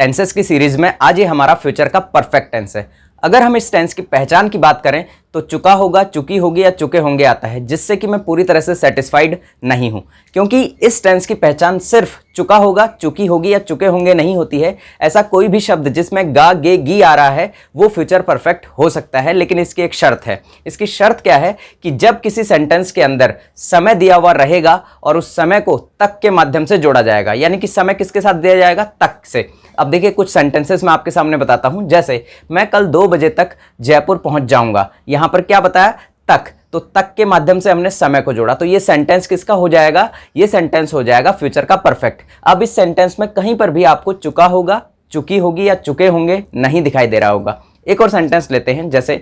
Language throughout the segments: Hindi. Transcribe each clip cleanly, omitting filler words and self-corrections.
टेंसेस की सीरीज में आज ये हमारा फ्यूचर का परफेक्ट टेंस है। अगर हम इस टेंस की पहचान की बात करें तो चुका होगा, चुकी होगी या चुके होंगे आता है, जिससे कि मैं पूरी तरह से सेटिस्फाइड नहीं हूं, क्योंकि इस टेंस की पहचान सिर्फ चुका होगा, चुकी होगी या चुके होंगे नहीं होती है। ऐसा कोई भी शब्द जिसमें गा, गे, गी आ रहा है वो फ्यूचर परफेक्ट हो सकता है, लेकिन इसकी एक शर्त है। इसकी शर्त क्या है कि जब किसी सेंटेंस के अंदर समय दिया हुआ रहेगा और उस समय को तक के माध्यम से जोड़ा जाएगा, यानी कि समय किसके साथ दिया जाएगा? तक से। अब देखिए कुछ सेंटेंसेस मैं आपके सामने बताता हूं, जैसे मैं कल 2 बजे तक जयपुर पहुंच जाऊंगा। यहां पर क्या बताया? तक। तो तक के माध्यम से हमने समय को जोड़ा, तो ये सेंटेंस किसका हो जाएगा? ये सेंटेंस हो जाएगा फ्यूचर का परफेक्ट। अब इस सेंटेंस में कहीं पर भी आपको चुका होगा, चुकी होगी या चुके होंगे नहीं दिखाई दे रहा होगा। एक और सेंटेंस लेते हैं, जैसे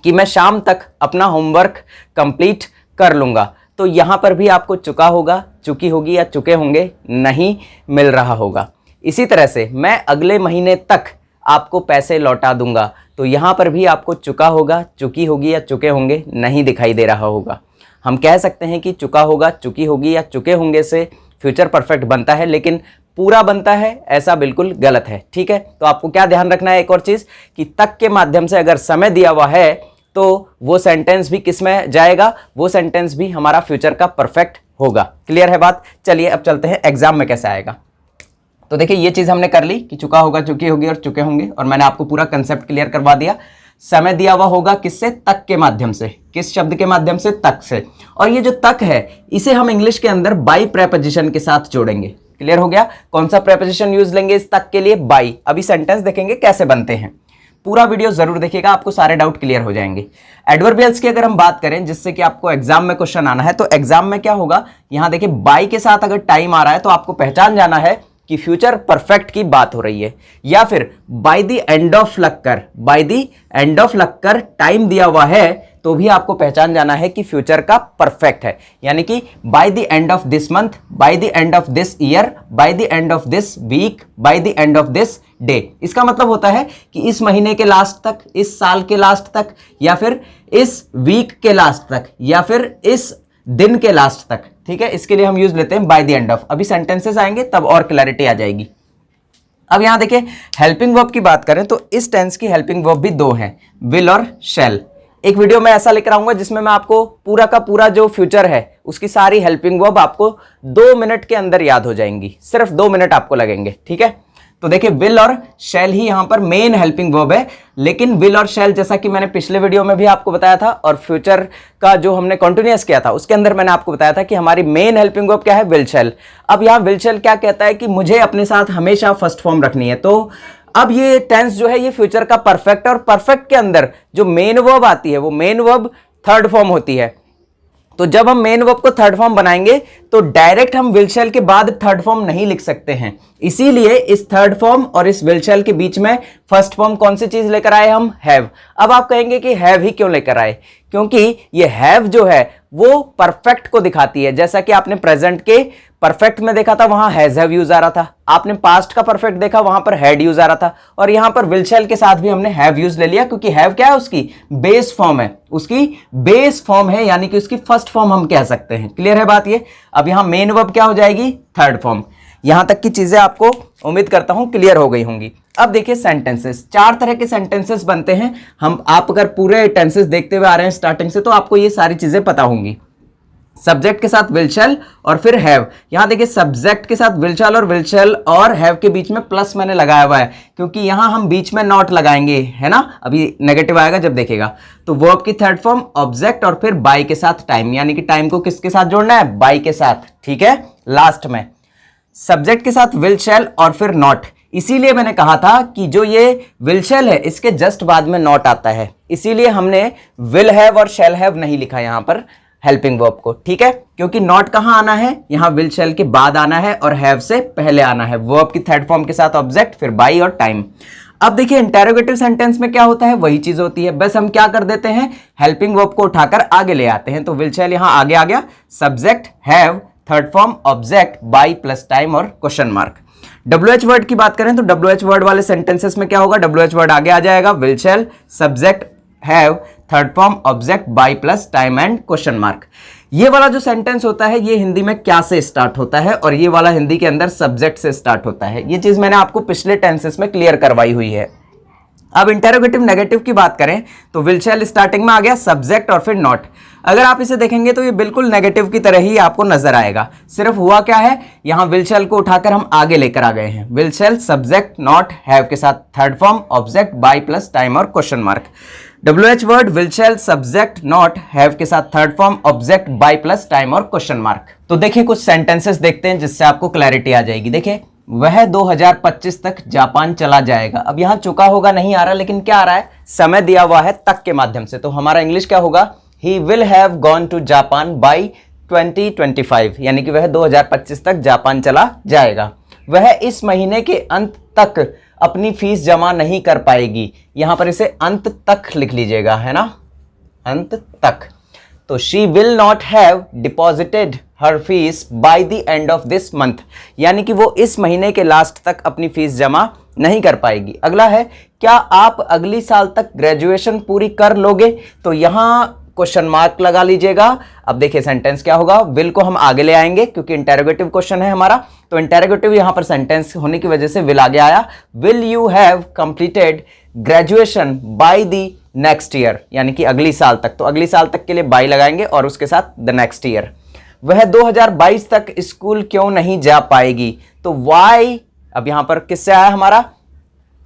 कि मैं शाम तक अपना होमवर्क कंप्लीट कर लूंगा। तो यहां पर भी आपको चुका होगा, चुकी होगी या चुके होंगे नहीं मिल रहा होगा। इसी तरह से मैं अगले महीने तक आपको पैसे लौटा दूंगा। तो यहां पर भी आपको चुका होगा, चुकी होगी या चुके होंगे नहीं दिखाई दे रहा होगा। हम कह सकते हैं कि चुका होगा, चुकी होगी या चुके होंगे से फ्यूचर परफेक्ट बनता है, लेकिन पूरा बनता है ऐसा बिल्कुल गलत है। ठीक है, तो आपको क्या ध्यान रखना है? एक और चीज कि तक के माध्यम से अगर समय दिया हुआ है तो वो सेंटेंस भी किस में जाएगा? वो सेंटेंस भी हमारा फ्यूचर का परफेक्ट होगा। क्लियर है बात? चलिए अब चलते हैं एग्जाम में कैसे आएगा। तो देखिए ये चीज हमने कर ली कि चुका होगा, चुकी होगी और चुके होंगे, और मैंने आपको पूरा कंसेप्ट क्लियर करवा दिया। समय दिया हुआ होगा किससे? तक के माध्यम से। किस शब्द के माध्यम से? तक से। और ये जो तक है इसे हम इंग्लिश के अंदर बाई प्रेपोजिशन के साथ जोड़ेंगे। क्लियर हो गया? कौन सा प्रेपोजिशन यूज लेंगे इस तक के लिए? बाई। अभी सेंटेंस देखेंगे कैसे बनते हैं। पूरा वीडियो जरूर देखिएगा, आपको सारे डाउट क्लियर हो जाएंगे। एडवर्बियल्स की अगर हम बात करें, जिससे कि आपको एग्जाम में क्वेश्चन आना है, तो एग्जाम में क्या होगा? यहां देखिए बाई के साथ अगर टाइम आ रहा है तो आपको पहचान जाना है कि फ्यूचर परफेक्ट की बात हो रही है, या फिर by the end of luck कर, by the end of luck कर टाइम दिया हुआ है तो भी आपको पहचान जाना है कि फ्यूचर का परफेक्ट है। यानी कि by the end of this month, by the end of this year, by the end of this week, by the end of this day. इसका मतलब होता है कि इस महीने के लास्ट तक, इस साल के लास्ट तक, या फिर इस वीक के लास्ट तक, या फिर इस दिन के लास्ट तक। ठीक है, इसके लिए हम यूज लेते हैं बाय द एंड ऑफ। अभी सेंटेंसेस आएंगे तब और क्लैरिटी आ जाएगी। अब यहां देखिए हेल्पिंग वर्ब की बात करें तो इस टेंस की हेल्पिंग वर्ब भी 2 हैं, विल और शैल। एक वीडियो में ऐसा लेकर आऊंगा जिसमें मैं आपको पूरा का पूरा जो फ्यूचर है उसकी सारी हेल्पिंग वर्ब आपको 2 मिनट के अंदर याद हो जाएंगी। सिर्फ 2 मिनट आपको लगेंगे। ठीक है, तो देखिए विल और शैल ही यहां पर मेन हेल्पिंग वर्ब है, लेकिन विल और शैल जैसा कि मैंने पिछले वीडियो में भी आपको बताया था और फ्यूचर का जो हमने कंटिन्यूअस किया था उसके अंदर मैंने आपको बताया था कि हमारी मेन हेल्पिंग वर्ब क्या है? विल शैल। अब यहां विल शैल क्या कहता है कि मुझे अपने साथ हमेशा फर्स्ट फॉर्म रखनी है। तो अब ये टेंस जो है ये फ्यूचर का परफेक्ट, और परफेक्ट के अंदर जो मेन वर्ब आती है वो मेन वर्ब थर्ड फॉर्म होती है। तो जब हम मेन वर्ब को थर्ड फॉर्म बनाएंगे तो डायरेक्ट हम विल शैल के बाद थर्ड फॉर्म नहीं लिख सकते हैं, इसीलिए इस थर्ड फॉर्म और इस विल शैल के बीच में फर्स्ट फॉर्म कौन सी चीज लेकर आए? हम हैव। अब आप कहेंगे कि हैव ही क्यों लेकर आए? क्योंकि ये हैव जो है वो परफेक्ट को दिखाती है। जैसा कि आपने प्रेजेंट के परफेक्ट में देखा था वहां हैज हैव यूज आ रहा था, आपने पास्ट का परफेक्ट देखा वहां पर हैड यूज आ रहा था, और यहां पर विल शैल के साथ भी हमने हैव यूज ले लिया, क्योंकि हैव क्या है? उसकी बेस फॉर्म है, उसकी बेस फॉर्म है, यानी कि उसकी फर्स्ट फॉर्म हम कह सकते हैं। क्लियर है बात ये? अब यहां मेन वर्ब क्या हो जाएगी? Third form. यहां तक की चीजें आपको उम्मीद करता हूं क्लियर हो गई होंगी। अब देखिए सेंटेंसेस, 4 तरह के सेंटेंसेस बनते हैं। आप अगर पूरे टेंसेस देखते हुए आ रहे हैं स्टार्टिंग से तो आपको ये सारी चीजें पता होंगी। सब्जेक्ट के साथ विल शैल और फिर हैव। यहां देखिए सब्जेक्ट के साथ विल शैल और हैव के बीच में प्लस मैंने लगाया हुआ है, क्योंकि यहां हम बीच में नॉट लगाएंगे, है ना? अभी नेगेटिव आएगा जब देखेगा। तो वर्ब की थर्ड फॉर्म ऑब्जेक्ट और फिर बाय के साथ टाइम, यानी कि टाइम को किसके साथ जोड़ना है? बाय के साथ। ठीक है, लास्ट में सब्जेक्ट के साथ विल शैल और फिर नॉट। इसीलिए मैंने कहा था कि जो ये विल शैल है इसके जस्ट बाद में नॉट आता है, इसीलिए हमने विल हैव और शैल हैव नहीं लिखा यहां पर हेल्पिंग वर्ब को। ठीक है, क्योंकि नॉट कहां आना है? यहां विल शैल के बाद आना है और हैव से पहले आना है। वर्ब की थर्ड फॉर्म के साथ ऑब्जेक्ट, फिर बाय और टाइम। अब देखिए इंटेरोगेटिव सेंटेंस में क्या होता है? वही चीज होती है, बस हम क्या कर देते हैं? हेल्पिंग वर्ब को उठाकर आगे ले आते हैं। तो विल शैल यहां आगे आ गया, subject have, third form object, by plus time और क्वेश्चन मार्क। WH वर्ड की बात करें तो WH वर्ड वाले सेंटेंसेस में क्या होगा? WH वर्ड आगे आ जाएगा, will shall, subject have, third form object, by plus time and question mark. ये वाला जो सेंटेंस होता है ये हिंदी में क्या से स्टार्ट होता है और ये वाला हिंदी के अंदर सब्जेक्ट से स्टार्ट होता है। ये चीज मैंने आपको पिछले टेंसेस में क्लियर करवाई हुई है। अब इंटेरोगेटिव नेगेटिव की बात करें तो विल शैल स्टार्टिंग में आ गया सब्जेक्ट और फिर नॉट। अगर आप इसे देखेंगे तो ये बिल्कुल नेगेटिव की तरह ही आपको नजर आएगा। सिर्फ हुआ क्या है, यहां विल शैल को उठाकर हम आगे लेकर आ गए हैं। Will shall subject not have के साथ third form object by plus time और question mark. WH word will shall subject not have के साथ third form object by plus time और क्वेश्चन मार्क। तो देखिए कुछ सेंटेंसेस देखते हैं जिससे आपको क्लैरिटी आ जाएगी। देखिए वह 2025 तक जापान चला जाएगा। अब यहां चुका होगा नहीं आ रहा, लेकिन क्या आ रहा है, समय दिया हुआ है तक के माध्यम से। तो हमारा इंग्लिश क्या होगा, he will have gone to Japan by 2025, यानी कि वह 2025 तक जापान चला जाएगा। वह इस महीने के अंत तक अपनी फीस जमा नहीं कर पाएगी। यहां पर इसे अंत तक लिख लीजिएगा, है ना, अंत तक। तो she will not have deposited her fees bye the end of this month, यानी कि वो इस महीने के लास्ट तक अपनी फीस जमा नहीं कर पाएगी। अगला है, क्या आप अगली साल तक ग्रेजुएशन पूरी कर लोगे? तो यहां क्वेश्चन मार्क लगा लीजिएगा। अब देखिए सेंटेंस क्या होगा, विल को हम आगे ले आएंगे क्योंकि इंटेरोगेटिव क्वेश्चन है हमारा, तो इंटेरोगेटिव यहां पर सेंटेंस होने की वजह से विल आगे आया। Will you have completed graduation bye the next year, यानी कि अगली साल तक। तो अगली साल तक के लिए बाय लगाएंगे और उसके साथ द नेक्स्ट ईयर। वह 2022 तक स्कूल क्यों नहीं जा पाएगी? तो वाई, अब यहां पर किससे आया हमारा,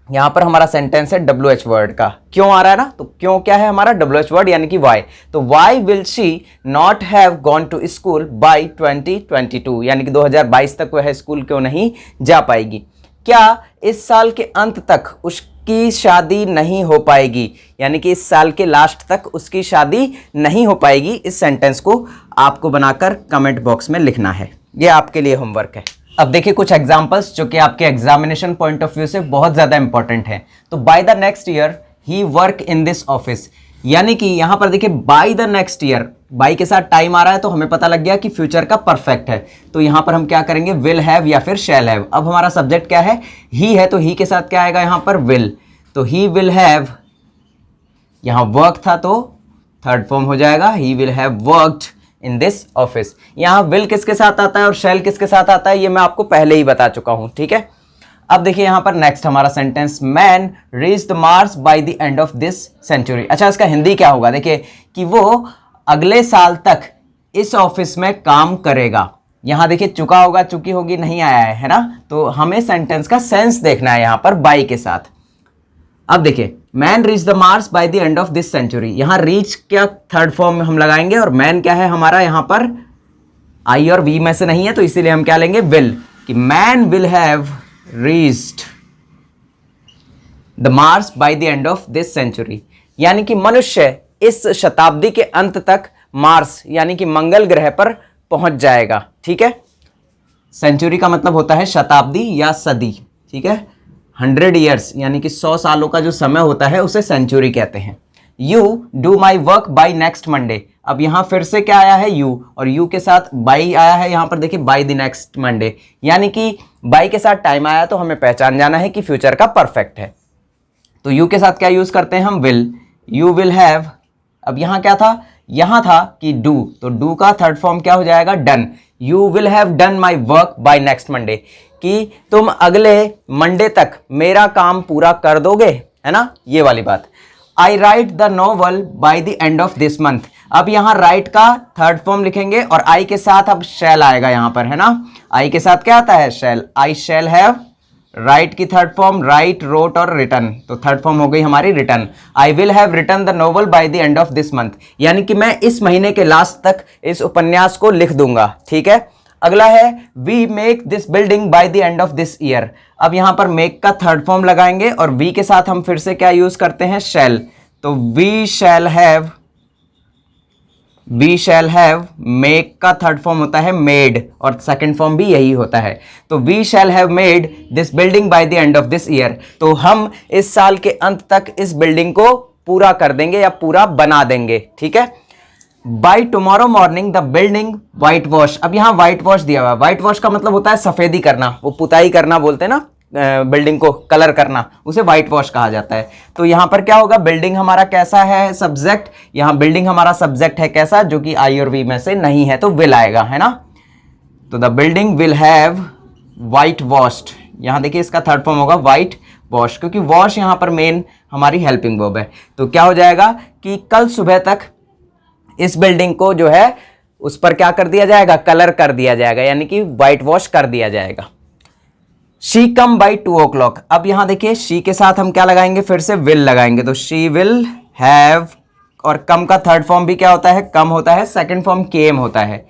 यहां पर हमारा सेंटेंस है WH वर्ड का। क्यों आ रहा है ना, तो क्यों क्या है हमारा WH वर्ड, यानी कि वाई। तो why will she not have gone to school by 2022, यानी कि 2022 तक वह स्कूल क्यों नहीं जा पाएगी। क्या इस साल के अंत तक उसकी शादी नहीं हो पाएगी, यानी कि इस साल के लास्ट तक उसकी शादी नहीं हो पाएगी। इस सेंटेंस को आपको बनाकर कमेंट बॉक्स में लिखना है, ये आपके लिए होमवर्क है। अब देखिए कुछ एग्जांपल्स जो कि आपके एग्जामिनेशन पॉइंट ऑफ व्यू से बहुत ज़्यादा इंपॉर्टेंट है। तो by the next year he work in this office, यानी कि यहां पर देखिए by the next year, by के साथ टाइम आ रहा है तो हमें पता लग गया कि फ्यूचर का परफेक्ट है। तो यहां पर हम क्या करेंगे, विल हैव या फिर शैल हैव। अब हमारा सब्जेक्ट क्या है, ही है, तो ही के साथ क्या आएगा यहां पर, विल। तो ही विल हैव, यहां वर्क था तो थर्ड फॉर्म हो जाएगा, ही will have worked in this office. यहां विल किसके साथ आता है और शैल किसके साथ आता है, ये मैं आपको पहले ही बता चुका हूं, ठीक है। अब देखिए यहां पर नेक्स्ट हमारा sentence, man reach the Mars by the end of this century. अच्छा, इसका हिंदी क्या होगा, देखिए कि वो अगले साल तक इस ऑफिस में काम करेगा। यहां देखिए चुका होगा, चुकी होगी नहीं आया है ना, तो हमें सेंटेंस का सेंस देखना है यहां पर बाय के साथ। अब देखिए man reach the Mars by the end of this century, यहां रीच क्या थर्ड फॉर्म में हम लगाएंगे और मैन क्या है हमारा यहां पर आई और वी में से नहीं है, तो इसीलिए हम क्या लेंगे, विल, कि man will have reached the Mars by the end of this century, यानी कि मनुष्य इस शताब्दी के अंत तक मार्स यानी कि मंगल ग्रह पर पहुंच जाएगा, ठीक है। सेंचुरी का मतलब होता है शताब्दी या सदी, ठीक है। 100 ईयर्स यानी कि 100 सालों का जो समय होता है उसे सेंचुरी कहते हैं। You do my work by next Monday, अब यहां फिर से क्या आया है, यू, और यू के साथ बाई आया है, यहां पर देखिए बाई द नेक्स्ट मंडे, यानी कि बाई के साथ टाइम आया तो हमें पहचान जाना है कि फ्यूचर का परफेक्ट है। तो यू के साथ क्या यूज करते हैं हम, विल, यू विल हैव। अब यहां क्या था, यहां था कि डू, तो डू का थर्ड फॉर्म क्या हो जाएगा, done. You will have done my work by next Monday, कि तुम अगले मंडे तक मेरा काम पूरा कर दोगे, है ना, ये वाली बात। I write the novel by the end of this month, अब यहां राइट का थर्ड फॉर्म लिखेंगे और आई के साथ अब शैल आएगा यहां पर, है ना, आई के साथ क्या आता है, shall. I shall have, write की थर्ड फॉर्म राइट, रोट और रिटर्न, तो थर्ड फॉर्म हो गई हमारी written. I will have written the novel by the end of this month, यानी कि मैं इस महीने के लास्ट तक इस उपन्यास को लिख दूंगा, ठीक है। अगला है we make this building by the end of this year, अब यहां पर मेक का थर्ड फॉर्म लगाएंगे और वी के साथ हम फिर से क्या यूज करते हैं, शैल। तो वी शैल हैव, मेक का थर्ड फॉर्म होता है मेड और सेकंड फॉर्म भी यही होता है। तो we shall have made this building by the end of this year, तो हम इस साल के अंत तक इस बिल्डिंग को पूरा कर देंगे या पूरा बना देंगे, ठीक है। By tomorrow morning the building white wash, अब यहां व्हाइट वॉश दिया हुआ है, व्हाइट वॉश का मतलब होता है सफेदी करना, वो पुताई करना बोलते हैं ना, बिल्डिंग को कलर करना, उसे वाइट वॉश कहा जाता है। तो यहाँ पर क्या होगा, बिल्डिंग हमारा कैसा है सब्जेक्ट, यहाँ बिल्डिंग हमारा सब्जेक्ट है कैसा, जो कि आई और वी में से नहीं है, तो विल आएगा, है ना। तो the building will have white washed, यहाँ देखिए इसका थर्ड फॉर्म होगा वाइट वॉश, क्योंकि वॉश यहाँ पर मेन हमारी हेल्पिंग वर्ब है। तो क्या हो जाएगा कि कल सुबह तक इस बिल्डिंग को जो है उस पर क्या कर दिया जाएगा, कलर कर दिया जाएगा, यानी कि वाइट वॉश कर दिया जाएगा। शी कम बाई 2 o'clock, अब यहां देखिए शी के साथ हम क्या लगाएंगे, फिर से विल लगाएंगे, तो शी विल हैव, और कम का थर्ड फॉर्म भी क्या होता है, कम होता है, सेकंड फॉर्म केम होता है,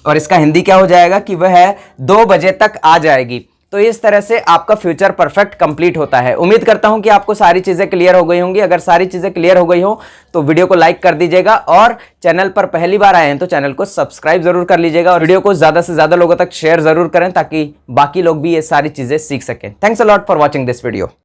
और इसका हिंदी क्या हो जाएगा कि वह 2 बजे तक आ जाएगी। तो इस तरह से आपका फ्यूचर परफेक्ट कंप्लीट होता है। उम्मीद करता हूं कि आपको सारी चीजें क्लियर हो गई होंगी। अगर सारी चीजें क्लियर हो गई हो तो वीडियो को लाइक कर दीजिएगा, और चैनल पर पहली बार आए हैं तो चैनल को सब्सक्राइब जरूर कर लीजिएगा, और वीडियो को ज्यादा से ज्यादा लोगों तक शेयर जरूर करें ताकि बाकी लोग भी ये सारी चीजें सीख सकें। Thanks a lot for watching this video.